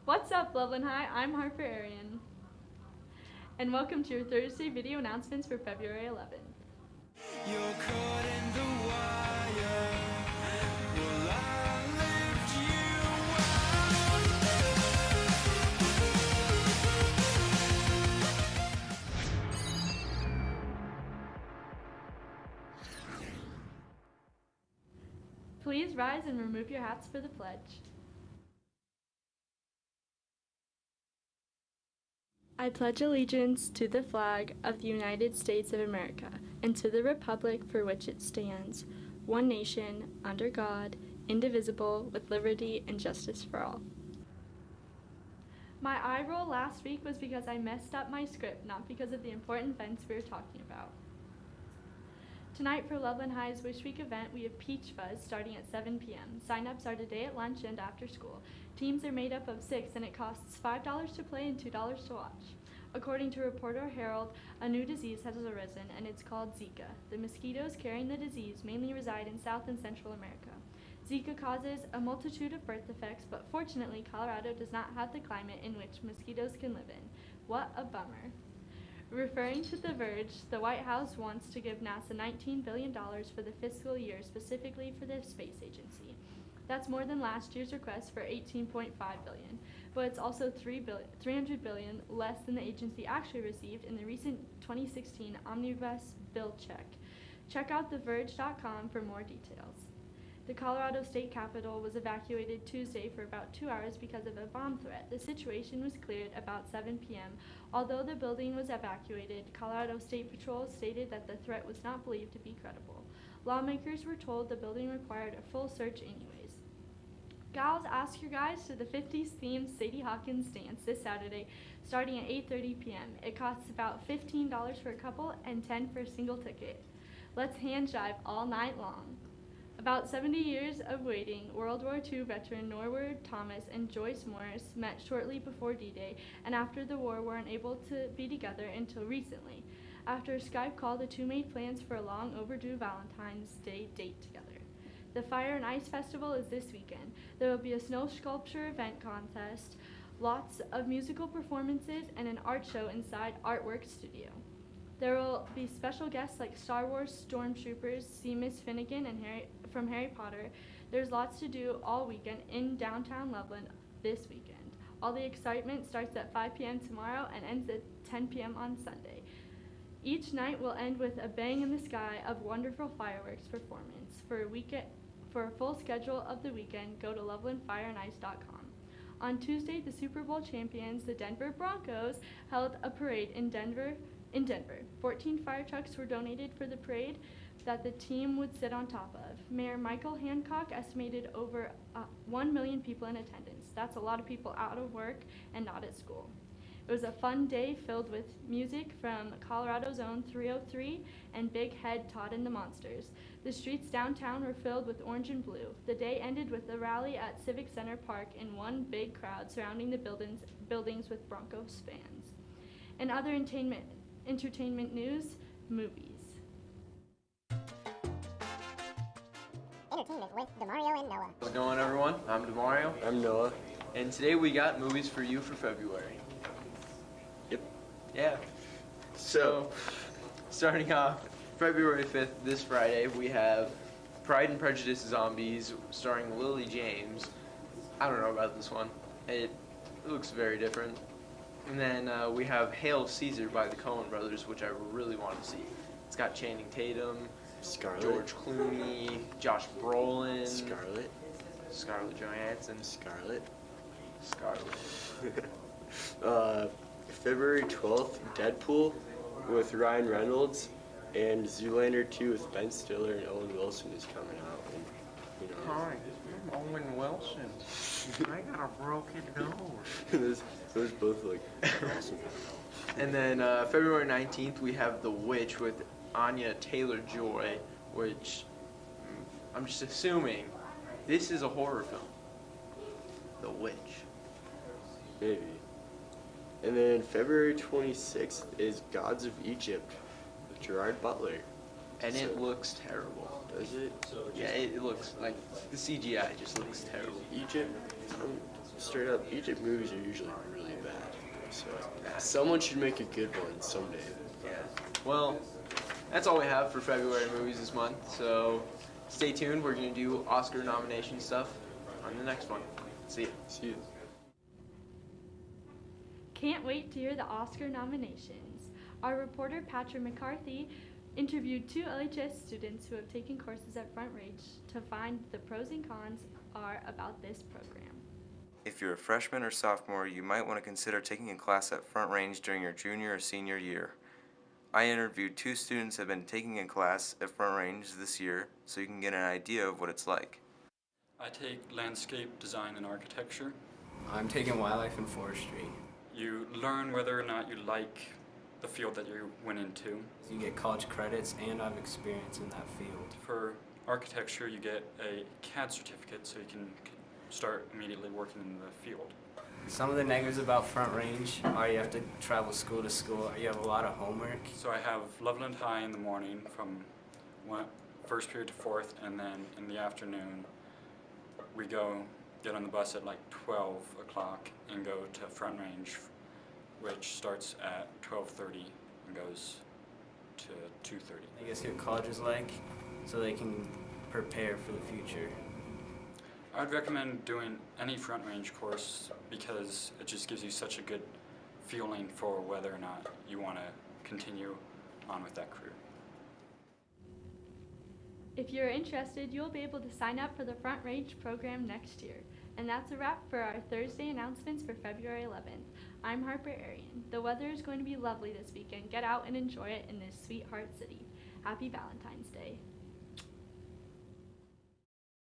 What's up, Loveland High? I'm Harper Arian. And welcome to your Thursday video announcements for February 11th. You're caught in the wire. Will I lift you up? Please rise and remove your hats for the pledge. I pledge allegiance to the flag of the United States of America and to the republic for which it stands, one nation, under God, indivisible, with liberty and justice for all. My eye roll last week was because I messed up my script, not because of the important events we were talking about. Tonight for Loveland High's Wish Week event, we have Peach Fuzz starting at 7 p.m. Sign-ups are today at lunch and after school. Teams are made up of 6 and it costs $5 to play and $2 to watch. According to Reporter Herald, a new disease has arisen and it's called Zika. The mosquitoes carrying the disease mainly reside in South and Central America. Zika causes a multitude of birth defects, but fortunately Colorado does not have the climate in which mosquitoes can live in. What a bummer. Referring to The Verge, the White House wants to give NASA $19 billion for the fiscal year specifically for the space agency. That's more than last year's request for $18.5 billion, but it's also $300 billion less than the agency actually received in the recent 2016 omnibus bill check. Check out theverge.com for more details. The Colorado State Capitol was evacuated Tuesday for about 2 hours because of a bomb threat. The situation was cleared about 7 p.m. Although the building was evacuated, Colorado State Patrol stated that the threat was not believed to be credible. Lawmakers were told the building required a full search anyways. Gals, ask your guys to the 50s themed Sadie Hawkins dance this Saturday starting at 8:30 p.m. It costs about $15 for a couple and $10 for a single ticket. Let's hand jive all night long. About 70 years of waiting, World War II veteran Norwood Thomas and Joyce Morris met shortly before D-Day, and after the war were unable to be together until recently. After a Skype call, the two made plans for a long overdue Valentine's Day date together. The Fire and Ice Festival is this weekend. There will be a snow sculpture event contest, lots of musical performances, and an art show inside Artwork Studio. There will be special guests like Star Wars stormtroopers, Seamus Finnegan and from Harry Potter. There's lots to do all weekend in downtown Loveland this weekend. All the excitement starts at 5 p.m. tomorrow and ends at 10 p.m. on Sunday. Each night will end with a bang in the sky of wonderful fireworks performance. For a full schedule of the weekend, go to lovelandfireandice.com. On Tuesday, the Super Bowl champions, the Denver Broncos, held a parade in Denver. 14 fire trucks were donated for the parade that the team would sit on top of. Mayor Michael Hancock estimated over 1 million people in attendance. That's a lot of people out of work and not at school. It was a fun day filled with music from Colorado's own 303 and Big Head Todd and the Monsters. The streets downtown were filled with orange and blue. The day ended with a rally at Civic Center Park and one big crowd surrounding the buildings with Broncos fans. And other entertainment news, movies. Entertainment with Demario and Noah. How's it going, everyone? I'm Demario. I'm Noah. And today we got movies for you for February. Yep. Yeah. So, starting off February 5th, this Friday, we have Pride and Prejudice Zombies starring Lily James. I don't know about this one. It looks very different. And then we have Hail Caesar by the Coen brothers, which I really want to see. It's got Channing Tatum, Scarlett. George Clooney, Josh Brolin, Scarlett Johansson, Scarlett. February 12th, Deadpool with Ryan Reynolds, and Zoolander 2 with Ben Stiller and Owen Wilson is coming out. And, Hi, I'm Owen Wilson. I got a broken nose. those both look awesome. And then February 19th, we have The Witch with Anya Taylor-Joy, which I'm just assuming this is a horror film. The Witch. Maybe. And then February 26th is Gods of Egypt with Gerard Butler. And it looks terrible. Does it? Yeah, it looks like the CGI just looks terrible. Egypt? Straight up, Egypt movies are usually really bad. So someone should make a good one someday. Well, that's all we have for February movies this month, so stay tuned. We're going to do Oscar nomination stuff on the next one. See ya. See you. Can't wait to hear the Oscar nominations. Our reporter Patrick McCarthy interviewed 2 LHS students who have taken courses at Front Range to find the pros and cons are about this program. If you're a freshman or sophomore, you might want to consider taking a class at Front Range during your junior or senior year. I interviewed 2 students who have been taking a class at Front Range this year, so you can get an idea of what it's like. I take landscape design and architecture. I'm taking wildlife and forestry. You learn whether or not you like the field that you went into. You get college credits and I have experience in that field. For architecture, you get a CAD certificate so you can start immediately working in the field. Some of the negatives about Front Range are you have to travel school to school. You have a lot of homework. So I have Loveland High in the morning from first period to 4th, and then in the afternoon we get on the bus at like 12 o'clock and go to Front Range, which starts at 12:30 and goes to 2:30. I guess what college is like so they can prepare for the future. I'd recommend doing any Front Range course because it just gives you such a good feeling for whether or not you want to continue on with that career. If you're interested, you'll be able to sign up for the Front Range program next year. And that's a wrap for our Thursday announcements for February 11th. I'm Harper Arian. The weather is going to be lovely this weekend. Get out and enjoy it in this sweetheart city. Happy Valentine's Day.